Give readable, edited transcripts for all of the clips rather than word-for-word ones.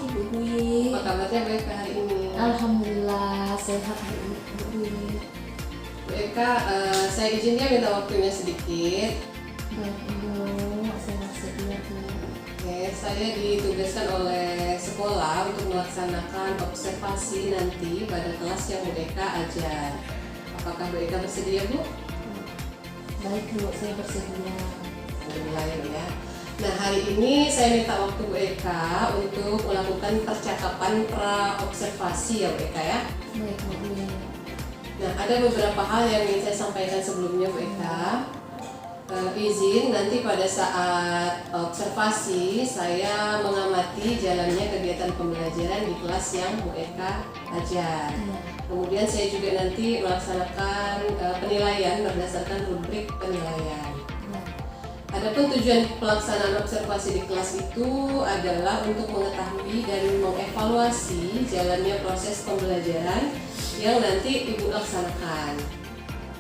Bu Dwi. Apa kabarnya Bu Eka hari ini? Alhamdulillah sehat Bu Dwi. Bu Eka, saya izinnya minta waktunya sedikit. Baik Ibu, saya bersedia Bu. Oke, saya ditugaskan oleh sekolah untuk melaksanakan observasi nanti pada kelas yang Bu Eka ajar. Apakah Bu Eka bersedia, Bu? Baik Bu, saya bersedia. Alhamdulillah ya. Nah, hari ini saya minta waktu Bu Eka untuk melakukan percakapan pra-observasi ya Bu Eka ya. Baik Bu Dwi. Nah, ada beberapa hal yang ingin saya sampaikan sebelumnya Bu Eka. Izin nanti pada saat observasi saya mengamati jalannya kegiatan pembelajaran di kelas yang Bu Eka ajar. Iya. Kemudian saya juga nanti melaksanakan penilaian berdasarkan rubrik penilaian. Iya. Adapun tujuan pelaksanaan observasi di kelas itu adalah untuk mengetahui dan mengevaluasi jalannya proses pembelajaran yang nanti Ibu laksanakan.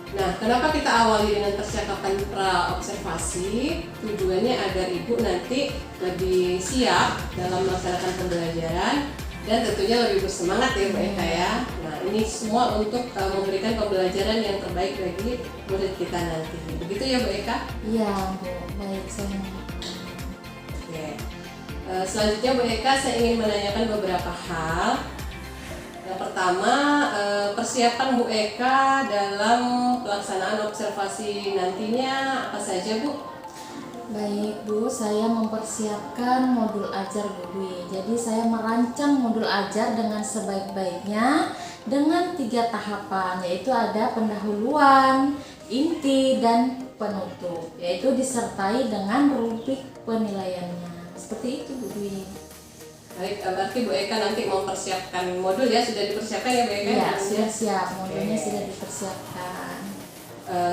Nah, kenapa kita awali dengan percakapan pra-observasi? Tujuannya agar Ibu nanti lebih siap dalam melaksanakan pembelajaran dan tentunya lebih bersemangat ya Bu Eka ya. Nah, ini semua untuk memberikan pembelajaran yang terbaik bagi murid kita nanti. Begitu ya Bu Eka? Iya Bu, baik saya. Oke. Selanjutnya Bu Eka, saya ingin menanyakan beberapa hal. Yang pertama, persiapan Bu Eka dalam pelaksanaan observasi nantinya apa saja Bu? Baik Bu, saya mempersiapkan modul ajar Bu Dwi. Jadi saya merancang modul ajar dengan sebaik-baiknya dengan 3 tahapan, yaitu ada pendahuluan, inti, dan penutup, yaitu disertai dengan rubrik penilaiannya. Seperti itu Bu Dwi. Baik, berarti Bu Eka nanti mempersiapkan modul ya, sudah dipersiapkan ya Bu Eka? Iya, sudah siap, modulnya Oke. sudah dipersiapkan.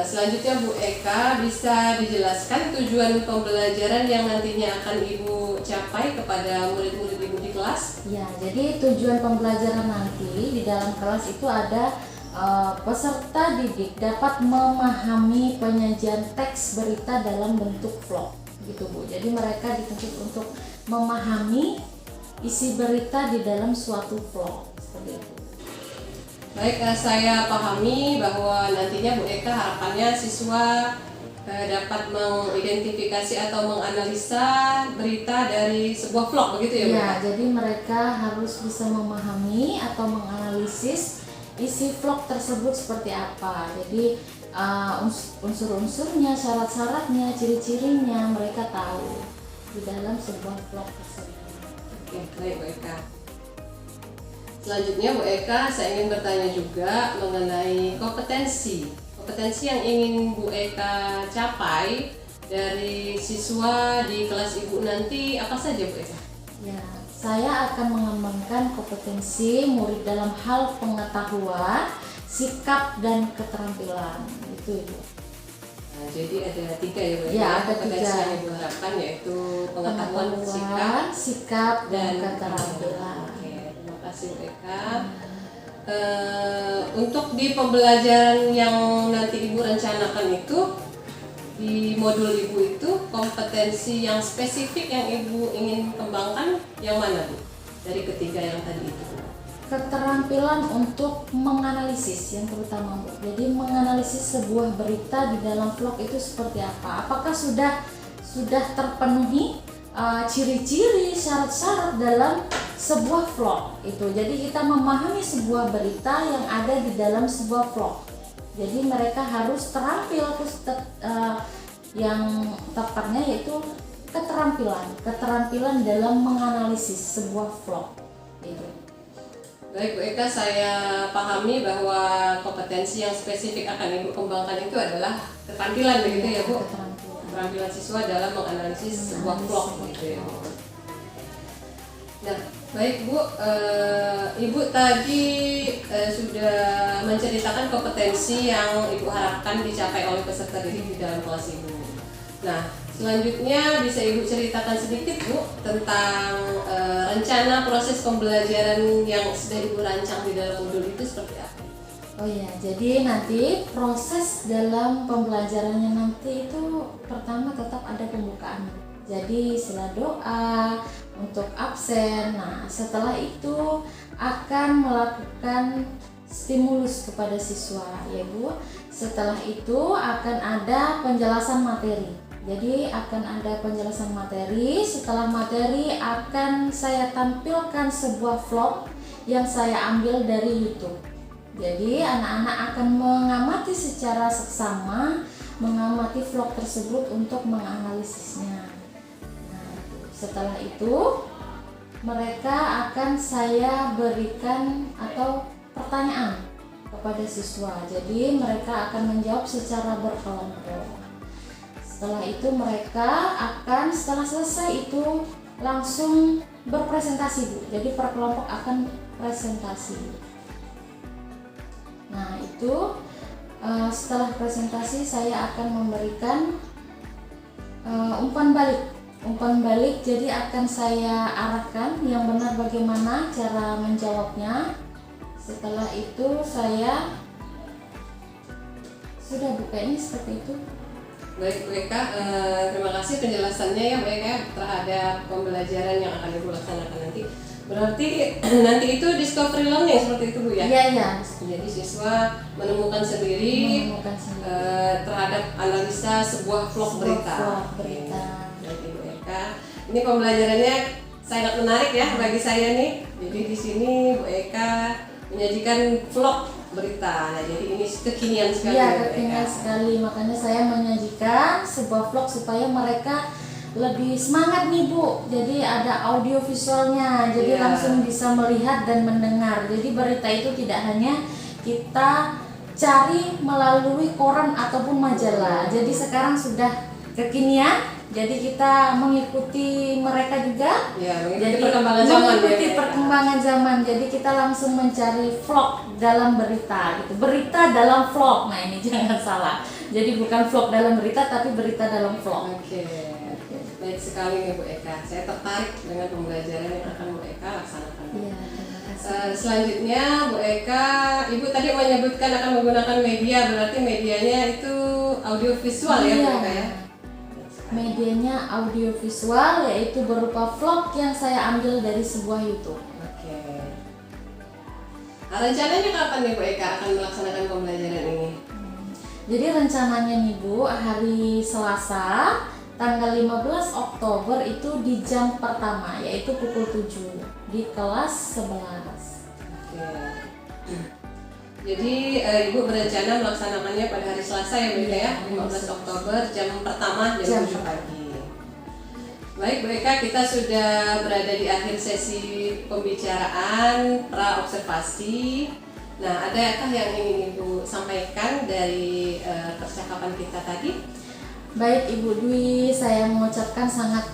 Selanjutnya Bu Eka, bisa dijelaskan tujuan pembelajaran yang nantinya akan Ibu capai kepada murid-murid Ibu di kelas? Ya, jadi tujuan pembelajaran nanti di dalam kelas itu ada peserta didik dapat memahami penyajian teks berita dalam bentuk vlog, gitu Bu. Jadi mereka dituntut untuk memahami isi berita di dalam suatu vlog, seperti itu. Baik, saya pahami bahwa nantinya Bu Eka harapannya siswa dapat mengidentifikasi atau menganalisa berita dari sebuah vlog, begitu ya Bu Eka? Ya, jadi mereka harus bisa memahami atau menganalisis isi vlog tersebut seperti apa. Jadi unsur-unsurnya, syarat-syaratnya, ciri-cirinya mereka tahu di dalam sebuah vlog tersebut. Oke, baik Bu Eka. Selanjutnya Bu Eka, saya ingin bertanya juga mengenai kompetensi yang ingin Bu Eka capai dari siswa di kelas Ibu nanti apa saja Bu Eka? Ya, saya akan mengembangkan kompetensi murid dalam hal pengetahuan, sikap, dan keterampilan. Itu Ibu. Nah, jadi ada 3 ya Bu Eka? Ya, ada kompetensi 3. yang Ibu harapkan, yaitu pengetahuan, sikap, dan keterampilan. Oke, terima kasih Bu Eka. Untuk di pembelajaran yang nanti Ibu rencanakan itu, di modul Ibu itu kompetensi yang spesifik yang Ibu ingin kembangkan yang mana Bu? Dari ketiga yang tadi itu. Keterampilan untuk menganalisis yang terutama Bu. Jadi menganalisis sebuah berita di dalam vlog itu seperti apa? Apakah sudah terpenuhi ciri-ciri, syarat-syarat dalam sebuah vlog itu. Jadi kita memahami sebuah berita yang ada di dalam sebuah vlog. Jadi mereka harus terampil yang tepatnya yaitu keterampilan dalam menganalisis sebuah vlog itu. Baik Bu Eka, saya pahami bahwa kompetensi yang spesifik akan Ibu kembangkan itu adalah keterampilan begitu ya Bu? Keterampilan siswa dalam menganalisis sebuah vlog gitu ya. Nah, baik Bu, Ibu tadi sudah menceritakan kompetensi yang Ibu harapkan dicapai oleh peserta didik di dalam kelas Ibu. Nah, selanjutnya bisa Ibu ceritakan sedikit Bu tentang rencana proses pembelajaran yang sudah Ibu rancang di dalam modul itu seperti apa? Oh ya, jadi nanti proses dalam pembelajarannya nanti itu pertama tetap ada pembukaan. Jadi setelah doa, untuk absen. Nah, setelah itu akan melakukan stimulus kepada siswa, ya Bu. Setelah itu akan ada penjelasan materi. Jadi akan ada penjelasan materi. Setelah materi akan saya tampilkan sebuah vlog yang saya ambil dari YouTube. Jadi anak-anak akan mengamati secara seksama, mengamati vlog tersebut untuk menganalisisnya. Nah, setelah itu mereka akan saya berikan atau pertanyaan kepada siswa. Jadi mereka akan menjawab secara berkelompok. Setelah itu mereka akan setelah selesai itu langsung berpresentasi Bu. Jadi per kelompok akan presentasi. Nah itu setelah presentasi saya akan memberikan umpan balik. Jadi akan saya arahkan yang benar bagaimana cara menjawabnya. Setelah itu saya sudah buka ini seperti itu. Baik Bu Eka, terima kasih penjelasannya ya Bu Eka terhadap pembelajaran yang akan Ibu laksanakan nanti. Berarti nanti itu discovery learning seperti itu Bu ya? Iya. Jadi siswa menemukan sendiri, terhadap analisa sebuah vlog berita. Baik Ibu Eka, ini pembelajarannya sangat menarik ya bagi saya nih. Jadi di sini Bu Eka menyajikan vlog berita. Nah, jadi ini kekinian sekali. Iya, kekinian sekali. Makanya saya menyajikan sebuah vlog supaya mereka lebih semangat nih Bu. Jadi ada audio visualnya. Jadi langsung bisa melihat dan mendengar. Jadi berita itu tidak hanya kita cari melalui koran ataupun majalah. Jadi sekarang sudah kekinian. Jadi kita mengikuti mereka juga. Ya, mengikuti perkembangan zaman. Jadi kita langsung mencari vlog dalam berita gitu. Berita dalam vlog. Nah, ini jangan salah. Jadi bukan vlog dalam berita tapi berita dalam vlog. Oke. Baik sekali ya Bu Eka. Saya tertarik dengan pembelajaran yang akan Bu Eka laksanakan. Iya, terima kasih. Selanjutnya Bu Eka, Ibu tadi menyebutkan akan menggunakan media. Berarti medianya itu audio visual ya Bu Eka ya? Medianya audiovisual, yaitu berupa vlog yang saya ambil dari sebuah YouTube. Oke. Nah, rencananya kapan nih Bu Eka akan melaksanakan pembelajaran ini? Jadi rencananya nih Bu, hari Selasa tanggal 15 Oktober itu di jam pertama, yaitu pukul 7 di kelas 11. Oke. Jadi Ibu berencana melaksanakannya pada hari Selasa ya Bu Eka ya, 15 Oktober jam pertama jam 7 pagi. Baik Bu Eka, kita sudah berada di akhir sesi pembicaraan pra-observasi. Nah, adakah yang ingin Ibu sampaikan dari percakapan kita tadi? Baik Ibu Dwi, saya mengucapkan sangat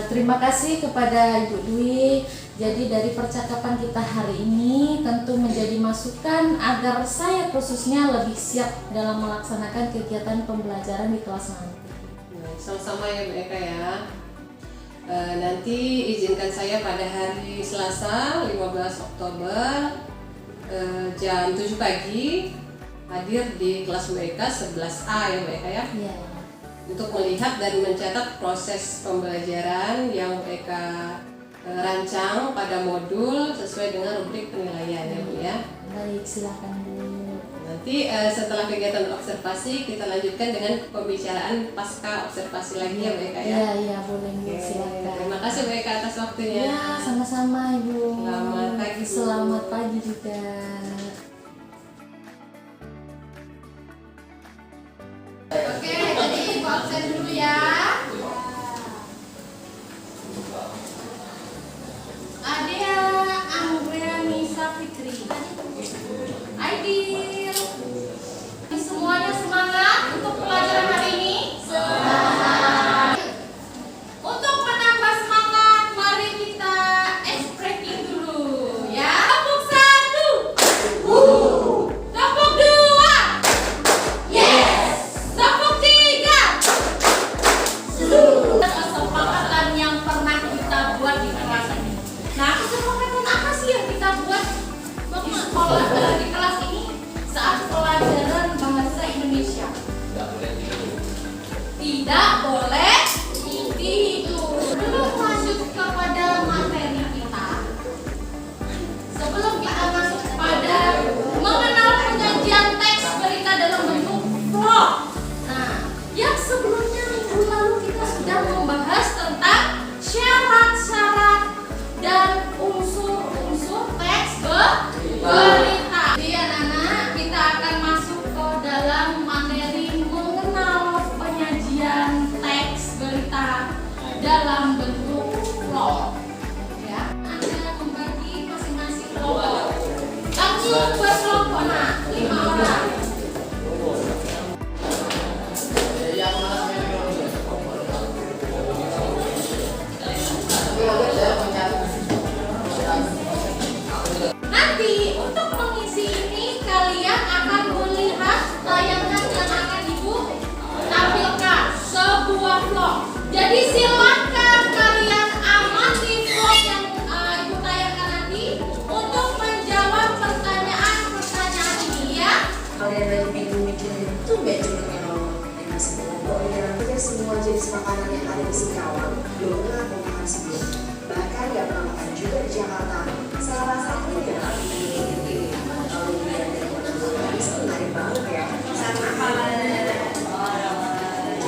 terima kasih kepada Ibu Dwi. Jadi dari percakapan kita hari ini tentu menjadi masukan agar saya khususnya lebih siap dalam melaksanakan kegiatan pembelajaran di kelas nanti. Sama-sama ya Bu Eka ya. Nanti izinkan saya pada hari Selasa 15 Oktober jam 7 pagi hadir di kelas Bu Eka 11A ya Bu Eka ya. Iya. Untuk melihat dan mencatat proses pembelajaran yang Bu Eka rancang pada modul sesuai dengan rubrik penilaian ya Bu ya. Baik, silakan Bu. Nanti setelah kegiatan observasi kita lanjutkan dengan pembicaraan pasca observasi lagi ya Bu Eka ya. Iya boleh Bu, silakan. Terima kasih Bu Eka atas waktunya. Ya, sama-sama Ibu. Selamat pagi Bu. Selamat pagi juga. Oke, jadi Ibu absen dulu ya. Adia Anggreni Safitri. Aidil. Semuanya semangat untuk pelajaran hari ini? Semangat. Untuk menambah semangat, mari kita expressing dulu ya. Tepuk 1. Tepuk 2. Yes. Tepuk 3. Kesepakatan yang pernah kita buat di kelas ini. Nah, kesepakatan apa sih yang kita buat di sekolah di kelas ini saat pelajaran bahasa Indonesia? Tidak boleh tidur. Belum masuk kepada Jadi silakan kalian amati vlog yang Ibu tayangkan nanti untuk menjawab pertanyaan-pertanyaan ini ya. Kalian lagi mikir-mikir itu cenderungnya kalau dengan semua ya, semua jenis makanan yang ada di Singkawang belum pernah aku makan sebelum, bahkan gak pernah makan juga di Jakarta. Salah satunya kalau dilihat dari warna bisa menarik banget ya, sama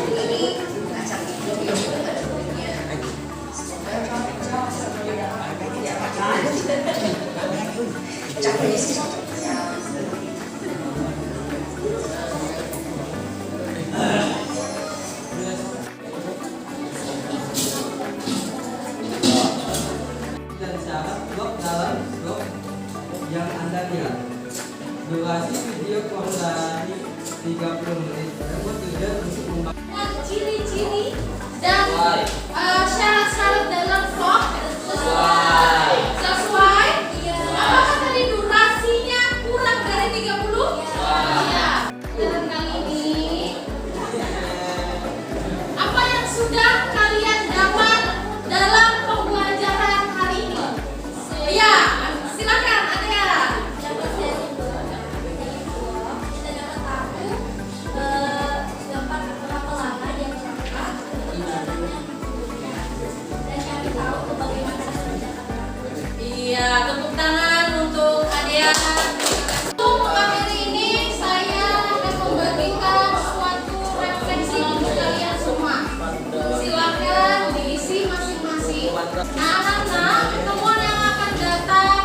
jadi ini kacang hijau yang juga ada kulitnya. Semoga cocok sama lidah Anda tidak makan. Cocoknya sih cocok ya. Dan syarat vlog dalam vlog yang Anda lihat. Durasi video kurang dari 30 menit. Namun tujuan untuk membangun Dan ciri-ciri dan syarat-syarat dalam vlog sesuai. Apakah tadi durasinya kurang dari 30? Iya. Dan kali ini apa yang sudah kalian dapat dalam pembelajaran hari ini? Ya, silakan Adea. Kita dapat tahu gambar berapa lama yang berangkat, perjalanannya dan cari tahu bagaimana cara mengerjakan. Iya, tepuk tangan untuk Adea. Untuk materi ini saya akan membagikan suatu refleksi untuk kalian semua. Silakan diisi masing-masing. Nah, anak-anak, temuan yang akan datang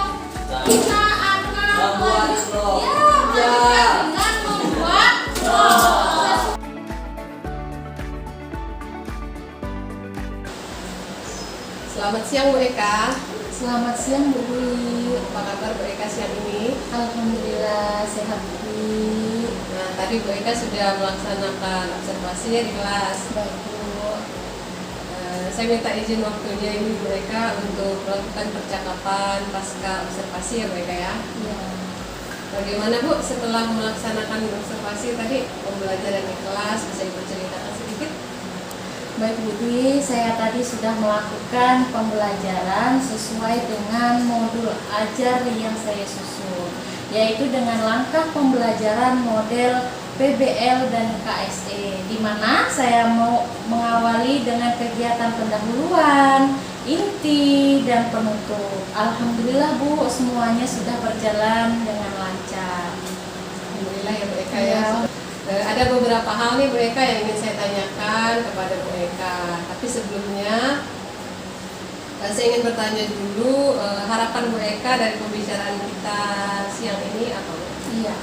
kita akan melanjutkan dengan membuat vlog. Selamat siang Bu Eka. Selamat siang Bu Dwi. Apa kabar Bu Eka siang ini? Alhamdulillah sehat Bu Dwi. Nah, tadi Bu Eka sudah melaksanakan observasinya di kelas. Baik Bu. Saya minta izin waktunya ini Bu Eka untuk melakukan percakapan pasca observasi ya Bu Eka ya. Ya. Bagaimana Bu setelah melaksanakan observasi tadi pembelajaran di kelas, bisa Ibu ceritakan sedikit? Baik Bu Dwi, saya tadi sudah melakukan pembelajaran sesuai dengan modul ajar yang saya susun, yaitu dengan langkah pembelajaran model PBL dan KSE, di mana saya mau mengawali dengan kegiatan pendahuluan, inti, dan penutup. Alhamdulillah Bu, semuanya sudah berjalan dengan lancar. Alhamdulillah ya Bu Eka ya. Ya. Ada beberapa hal nih Bu Eka yang ingin saya tanyakan kepada Bu Eka. Tapi sebelumnya saya ingin bertanya dulu harapan Bu Eka dari pembicaraan kita siang ini apa Bu? Iya.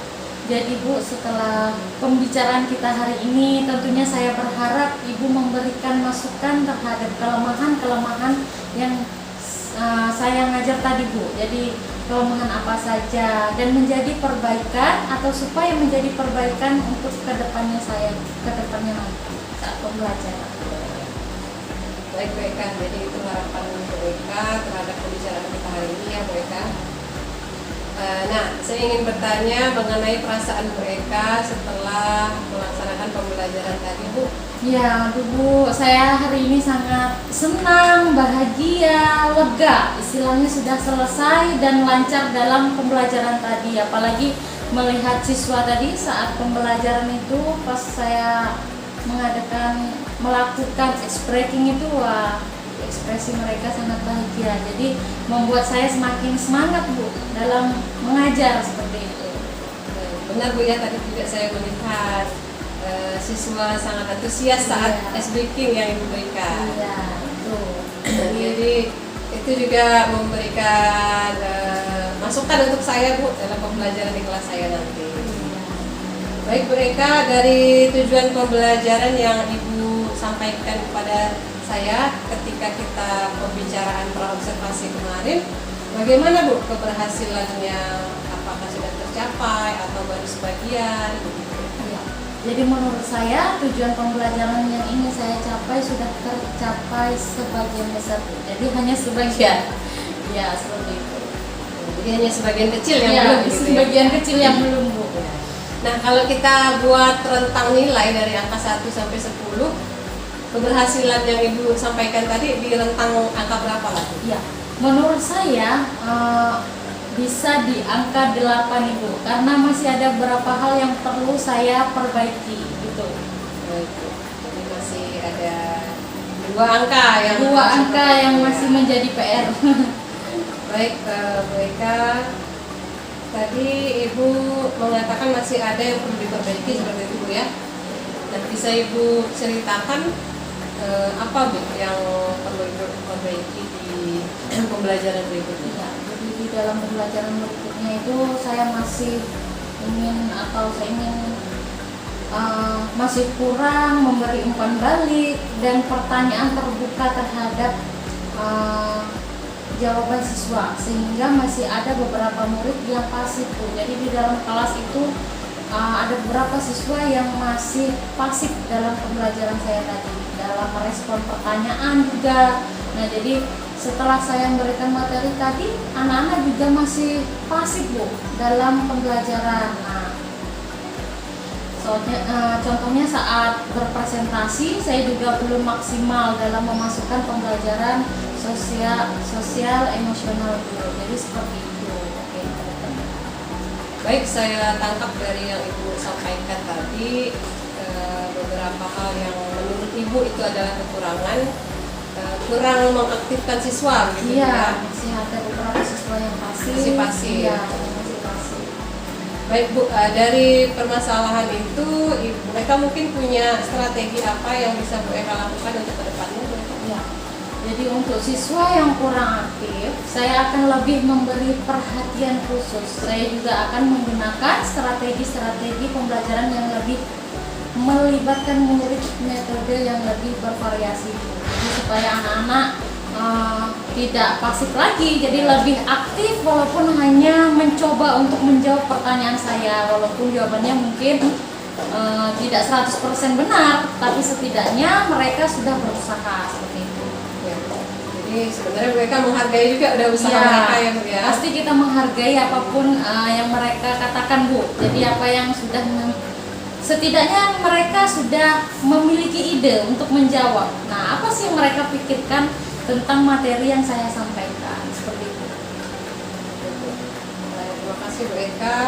Jadi Bu, setelah pembicaraan kita hari ini, tentunya saya berharap Ibu memberikan masukan terhadap kelemahan-kelemahan yang saya ngajar tadi Bu. Jadi kelemahan apa saja dan menjadi perbaikan atau supaya menjadi perbaikan untuk kedepannya nanti saat pembelajaran. Baik Bu Eka, jadi itu harapan Bu Eka terhadap pembicaraan kita hari ini ya Bu Eka. Nah, saya ingin bertanya mengenai perasaan Bu Eka setelah melaksanakan pembelajaran tadi Bu. Ya, Bu, saya hari ini sangat senang, bahagia, lega. Istilahnya sudah selesai dan lancar dalam pembelajaran tadi. Apalagi melihat siswa tadi saat pembelajaran itu pas saya melakukan breaking itu, wah, ekspresi mereka sangat bahagia. Jadi membuat saya semakin semangat Bu dalam mengajar seperti itu. Benar Bu ya, tadi juga saya melihat siswa sangat antusias saat SBK yang Ibu berikan. Iya, betul. Jadi itu juga memberikan masukan untuk saya Bu dalam pembelajaran di kelas saya nanti. Baik Bu Eka, dari tujuan pembelajaran yang Ibu sampaikan kepada saya ketika kita pembicaraan praobservasi kemarin, bagaimana Bu keberhasilannya? Apakah sudah tercapai atau baru sebagian? Ya. Jadi menurut saya tujuan pembelajaran yang ingin saya capai sudah tercapai sebagian besar. Jadi hanya sebagian. Ya, seperti itu. Jadi hanya sebagian kecil yang Ya, belum gitu ya? sebagian kecil yang belum Bu. Nah, kalau kita buat rentang nilai dari angka 1 sampai 10, keberhasilan yang Ibu sampaikan tadi di rentang angka berapa lah? Ya, menurut saya bisa di angka 8 Ibu, karena masih ada beberapa hal yang perlu saya perbaiki gitu. Baik, jadi masih ada dua angka yang masih menjadi PR. Baik, Bu Eka, tadi Ibu mengatakan masih ada yang perlu diperbaiki seperti itu Bu ya. Dan bisa Ibu ceritakan apa Bu yang perlu Ibu perbaiki di pembelajaran berikutnya? Ya, jadi di dalam pembelajaran berikutnya itu saya masih ingin masih kurang memberi umpan balik dan pertanyaan terbuka terhadap jawaban siswa, sehingga masih ada beberapa murid yang pasif Bu. Jadi di dalam kelas itu ada beberapa siswa yang masih pasif dalam pembelajaran saya tadi, dalam merespon pertanyaan juga. Nah, jadi setelah saya memberikan materi tadi, anak-anak juga masih pasif Bu dalam pembelajaran. Nah, contohnya saat berpresentasi saya juga belum maksimal dalam memasukkan pembelajaran sosial emosional Bu. Jadi seperti itu. Oke. Baik, saya tangkap dari yang Ibu sampaikan tadi beberapa hal yang menurut Ibu itu adalah kekurangan, kurang mengaktifkan siswa gitu Iya, ya. masih ada beberapa siswa yang pasif. Masih pasif. Iya, masih pasif. Baik Bu, dari permasalahan itu mereka mungkin punya strategi apa yang bisa Bu Eka lakukan untuk kedepannya Bu Eka? Ya. Jadi untuk siswa yang kurang aktif, saya akan lebih memberi perhatian khusus. Saya juga akan menggunakan strategi-strategi pembelajaran yang lebih melibatkan murid, metode yang lebih bervariasi. Jadi supaya anak-anak tidak pasif lagi, jadi lebih aktif walaupun hanya mencoba untuk menjawab pertanyaan saya, walaupun jawabannya mungkin tidak 100% benar, tapi setidaknya mereka sudah berusaha seperti itu. Ya. Jadi sebenarnya mereka menghargai juga udah usaha Ya, mereka ya Bu ya. pasti kita menghargai apapun yang mereka katakan Bu. Jadi apa yang sudah setidaknya mereka sudah memiliki ide untuk menjawab. Nah, apa sih yang mereka pikirkan tentang materi yang saya sampaikan, seperti itu. Terima kasih Bu Eka.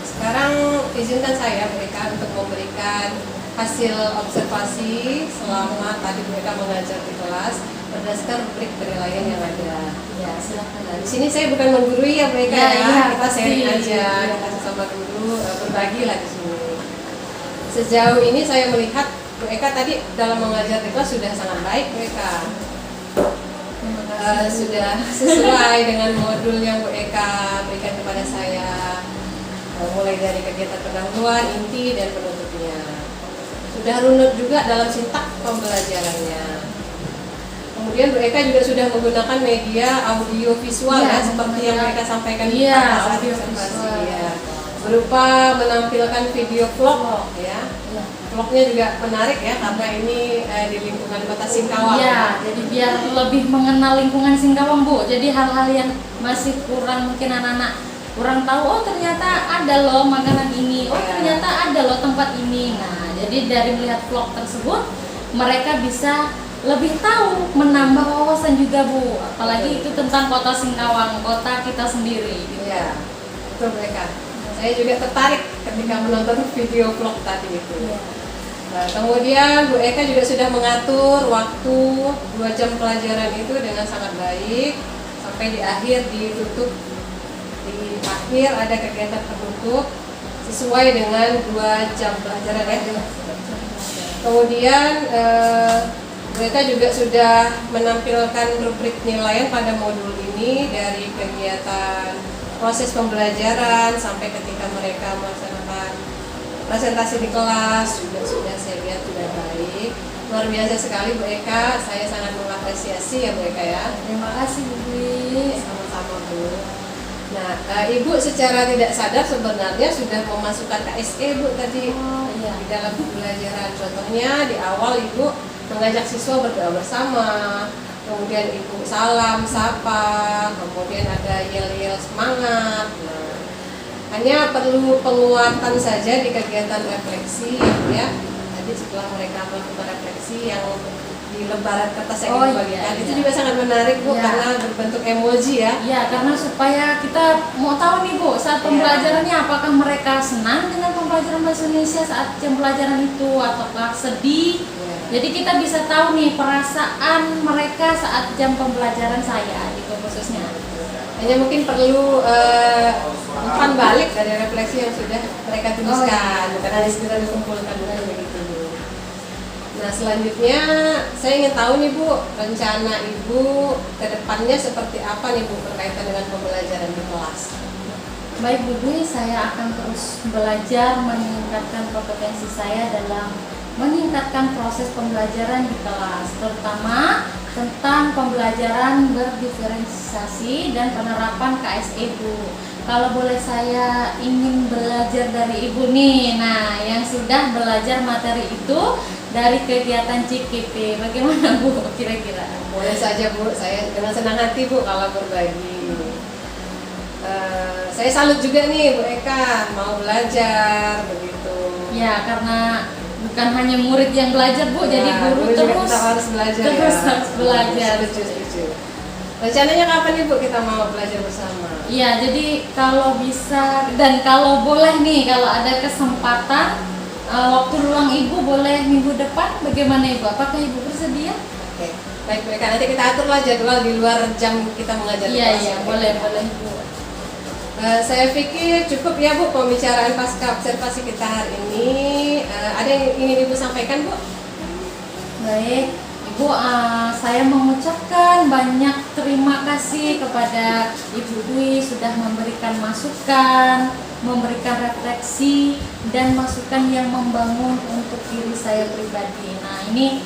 Sekarang izinkan saya Bu Eka untuk memberikan hasil observasi selama tadi Bu Eka mengajar di kelas berdasarkan rubrik penilaian yang ada. Ya, silakan. Nah, di sini saya bukan menggurui ya Bu Eka Ya, ya, iya, kita pasti. sharing aja, kita sesama guru berbagi lah di sini. Sejauh ini saya melihat Bu Eka tadi dalam mengajar di kelas sudah sangat baik Bu Eka. Sudah sesuai dengan modul yang Bu Eka berikan kepada saya, mulai dari kegiatan pendahuluan, inti, dan penutupnya. Sudah runut juga dalam sintak pembelajarannya. Kemudian Bu Eka juga sudah menggunakan media audio visual Ya, ya, seperti yang Bu Eka sampaikan di Iya, saat audio observasi visual. ya. Berupa menampilkan video vlog ya. Ya. Vlognya juga menarik ya, karena ini di lingkungan Kota Singkawang. Ya, jadi biar lebih mengenal lingkungan Singkawang Bu. Jadi hal-hal yang masih kurang mungkin anak-anak kurang tahu, oh ternyata ada loh makanan ini, oh Ya. ternyata ada loh tempat ini. Nah, jadi dari melihat vlog tersebut mereka bisa lebih tahu, menambah wawasan juga Bu. Apalagi itu tentang Kota Singkawang, kota kita sendiri. Gitu. Iya, betul mereka. Saya juga tertarik ketika menonton video vlog tadi itu. Iya. Nah, kemudian Bu Eka juga sudah mengatur waktu 2 jam pelajaran itu dengan sangat baik sampai di akhir ditutup. Di akhir ada kegiatan penutup sesuai dengan 2 jam pelajaran ya. Kemudian Bu Eka juga sudah menampilkan rubrik penilaian pada modul ini dari kegiatan proses pembelajaran sampai ketika mereka melaksanakan presentasi di kelas juga sudah saya lihat sudah baik. Luar biasa sekali Bu Eka, saya sangat mengapresiasi ya Bu Eka ya. Terima kasih Bu Dwi. Sama-sama Bu. Nah, Ibu secara tidak sadar sebenarnya sudah memasukkan KSE Bu tadi Oh iya. di dalam pembelajaran. Contohnya di awal Ibu mengajak siswa berdoa bersama, kemudian Ibu salam, sapa, kemudian ada yel-yel semangat. Nah, hanya perlu penguatan saja di kegiatan refleksi ya. nanti setelah mereka melakukan refleksi yang di lembaran kertas yang Oh, kita bagikan iya, itu iya. juga sangat menarik Bu, Iya. karena berbentuk emoji ya. Ya, karena supaya kita mau tahu nih Bu, saat pembelajarannya apakah mereka senang dengan pembelajaran bahasa Indonesia saat jam pelajaran itu ataukah sedih. Iya. Jadi kita bisa tahu nih perasaan mereka saat jam pembelajaran saya gitu khususnya. Hanya mungkin perlu umpan balik dari refleksi yang sudah mereka tuliskan, bukan hanya sekedar dikumpulkan bukan begitu Bu. Nah selanjutnya saya ingin tahu nih Bu, rencana Ibu ke depannya seperti apa nih Bu berkaitan dengan pembelajaran di kelas? Baik Bu Dwi, saya akan terus belajar meningkatkan kompetensi saya dalam meningkatkan proses pembelajaran di kelas, terutama tentang pembelajaran berdiferensiasi dan penerapan KSE Bu. Kalau boleh saya ingin belajar dari Ibu nih, nah yang sudah belajar materi itu dari kegiatan CKP, bagaimana Bu kira-kira? Boleh saja Bu, saya dengan senang hati Bu kalau berbagi. Saya salut juga nih Bu Eka mau belajar begitu. Ya, karena bukan hanya murid yang belajar Bu, jadi Nah, guru juga terus tetap harus belajar terus ya. harus belajar. Setuju. Rencananya kapan nih Bu kita mau belajar bersama? Iya, jadi kalau bisa dan kalau boleh nih, kalau ada kesempatan waktu luang Ibu boleh minggu depan, bagaimana Ibu? Apakah Ibu bersedia? Oke, baik Bu Eka, nanti kita aturlah jadwal di luar jam kita mengajar di Iya, kelas, iya, ya, Bu boleh, Eka. boleh Ibu. Saya pikir cukup ya Bu pembicaraan pasca observasi kita hari ini. Ada yang ingin Ibu sampaikan Bu? Baik, Ibu, saya mengucapkan banyak terima kasih kepada Ibu Dwi sudah memberikan masukan, memberikan refleksi dan masukan yang membangun untuk diri saya pribadi. Nah, ini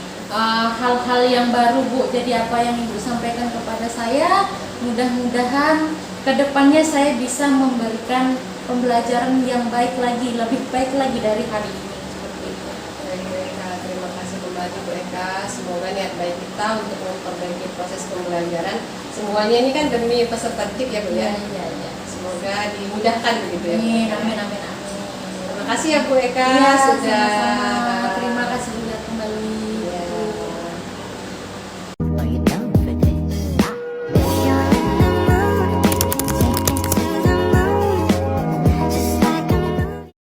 hal-hal yang baru Bu. Jadi apa yang Ibu sampaikan kepada saya, mudah-mudahan kedepannya saya bisa memberikan pembelajaran yang baik lagi, lebih baik lagi dari hari ini. Seperti itu. Baik Bu Eka, terima kasih kembali Bu Eka. Semoga niat baik kita untuk memperbaiki proses pembelajaran. Semuanya ini kan demi peserta didik ya Bu Iya, ya. iya, iya. Semoga dimudahkan begitu ya. Bu Amin, Eka. amin, amin, amin. Terima kasih ya Bu Eka Iya, sudah sama-sama.